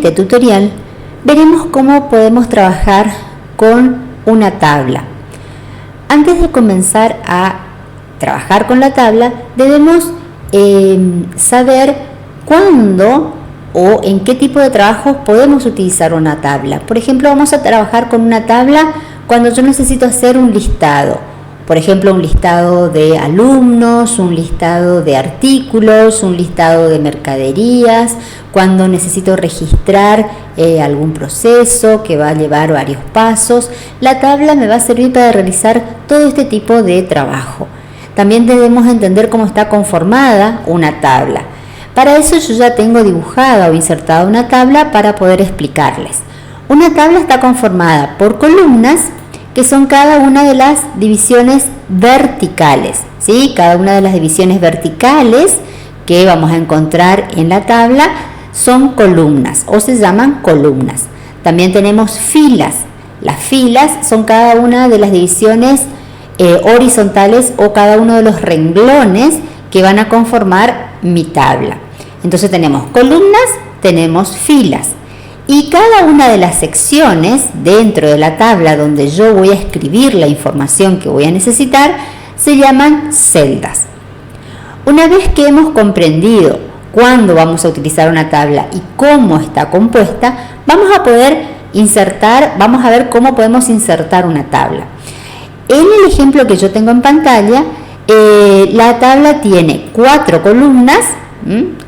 siguiente tutorial veremos cómo podemos trabajar con una tabla. Antes de comenzar a trabajar con la tabla, debemos saber cuándo o en qué tipo de trabajos podemos utilizar una tabla. Por ejemplo, vamos a trabajar con una tabla cuando yo necesito hacer un listado. Por ejemplo, un listado de alumnos, un listado de artículos, un listado de mercaderías, cuando necesito registrar algún proceso que va a llevar varios pasos. La tabla me va a servir para realizar todo este tipo de trabajo. También debemos entender cómo está conformada una tabla. Para eso yo ya tengo dibujada o insertada una tabla para poder explicarles. Una tabla está conformada por columnas que son cada una de las divisiones verticales, ¿sí? Cada una de las divisiones verticales que vamos a encontrar en la tabla son columnas o se llaman columnas. También tenemos filas. Las filas son cada una de las divisiones horizontales o cada uno de los renglones que van a conformar mi tabla. Entonces tenemos columnas, tenemos filas. Y cada una de las secciones dentro de la tabla donde yo voy a escribir la información que voy a necesitar se llaman celdas. Una vez que hemos comprendido cuándo vamos a utilizar una tabla y cómo está compuesta, vamos a ver cómo podemos insertar una tabla. En el ejemplo que yo tengo en pantalla, la tabla tiene 4 columnas.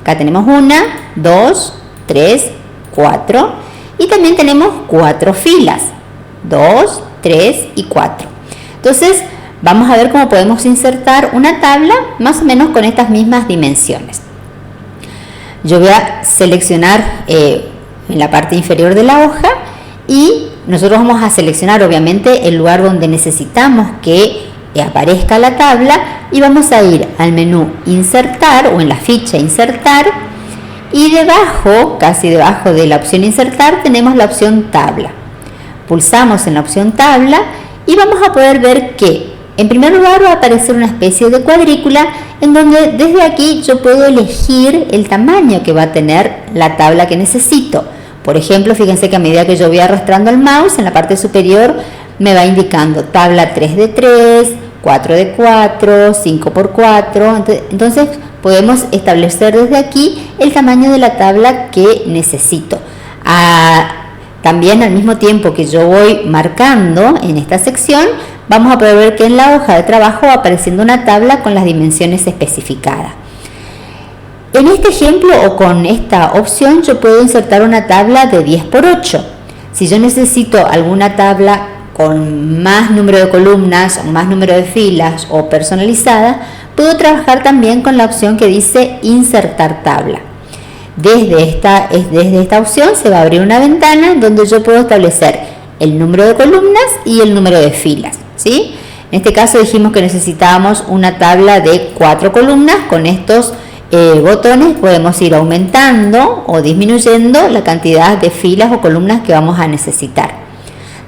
Acá tenemos 1, 2, 3, 4 y también tenemos 4 filas, 2, 3 y 4. Entonces vamos a ver cómo podemos insertar una tabla más o menos con estas mismas dimensiones. Yo voy a seleccionar en la parte inferior de la hoja y nosotros vamos a seleccionar obviamente el lugar donde necesitamos que aparezca la tabla y vamos a ir al menú insertar o en la ficha insertar. Y debajo, casi debajo de la opción insertar, tenemos la opción tabla. Pulsamos en la opción tabla y vamos a poder ver que en primer lugar va a aparecer una especie de cuadrícula en donde desde aquí yo puedo elegir el tamaño que va a tener la tabla que necesito. Por ejemplo, fíjense que a medida que yo voy arrastrando el mouse en la parte superior me va indicando tabla 3x3, 4x4, 5x4, entonces podemos establecer desde aquí el tamaño de la tabla que necesito. También al mismo tiempo que yo voy marcando en esta sección, vamos a poder ver que en la hoja de trabajo va apareciendo una tabla con las dimensiones especificadas. En este ejemplo o con esta opción yo puedo insertar una tabla de 10x8. Si yo necesito alguna tabla con más número de columnas o más número de filas o personalizada, puedo trabajar también con la opción que dice insertar tabla. Desde esta opción se va a abrir una ventana en donde yo puedo establecer el número de columnas y el número de filas, ¿sí? En este caso dijimos que necesitábamos una tabla de 4 columnas. Con estos botones podemos ir aumentando o disminuyendo la cantidad de filas o columnas que vamos a necesitar.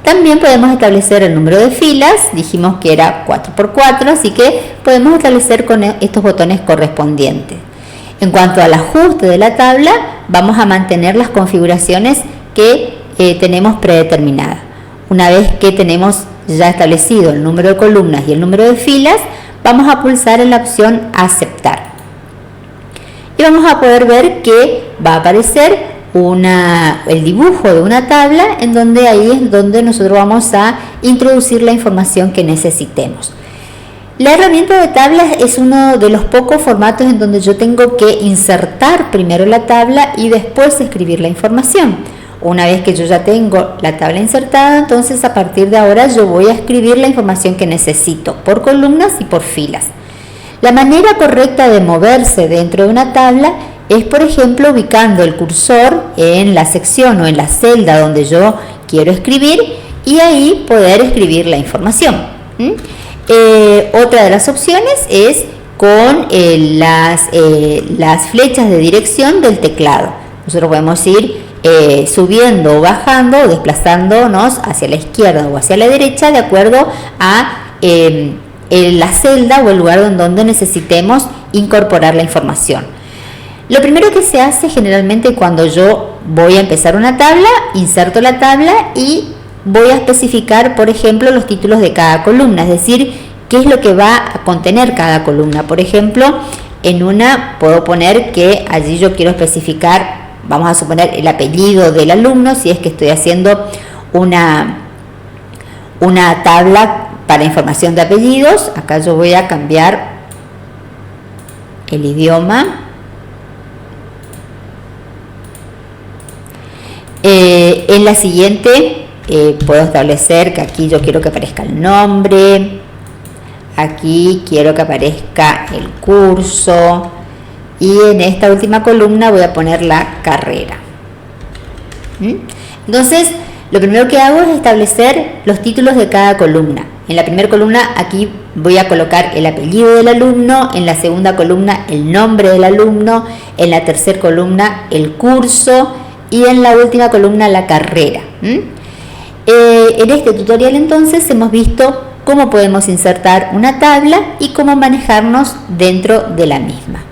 También podemos establecer el número de filas, dijimos que era 4x4, así que podemos establecer con estos botones correspondientes. En cuanto al ajuste de la tabla, vamos a mantener las configuraciones que tenemos predeterminadas. Una vez que tenemos ya establecido el número de columnas y el número de filas, vamos a pulsar en la opción aceptar. Y vamos a poder ver que va a aparecer el dibujo de una tabla en donde ahí es donde nosotros vamos a introducir la información que necesitemos. La herramienta de tablas es uno de los pocos formatos en donde yo tengo que insertar primero la tabla y después escribir la información. Una vez que yo ya tengo la tabla insertada, entonces a partir de ahora yo voy a escribir la información que necesito por columnas y por filas. La manera correcta de moverse dentro de una tabla es, por ejemplo, ubicando el cursor en la sección o en la celda donde yo quiero escribir y ahí poder escribir la información. Otra de las opciones es con las flechas de dirección del teclado. Nosotros podemos ir subiendo o bajando o desplazándonos hacia la izquierda o hacia la derecha de acuerdo a la celda o el lugar en donde necesitemos incorporar la información. Lo primero que se hace generalmente cuando yo voy a empezar una tabla, inserto la tabla y voy a especificar, por ejemplo, los títulos de cada columna, es decir, qué es lo que va a contener cada columna. Por ejemplo, en una puedo poner que allí yo quiero especificar, vamos a suponer, el apellido del alumno, si es que estoy haciendo una tabla para información de apellidos. Acá yo voy a cambiar el idioma. En la siguiente puedo establecer que aquí yo quiero que aparezca el nombre, aquí quiero que aparezca el curso y en esta última columna voy a poner la carrera. Entonces, lo primero que hago es establecer los títulos de cada columna. En la primera columna aquí voy a colocar el apellido del alumno, en la segunda columna el nombre del alumno, en la tercera columna el curso y en la última columna la carrera. En este tutorial entonces hemos visto cómo podemos insertar una tabla y cómo manejarnos dentro de la misma.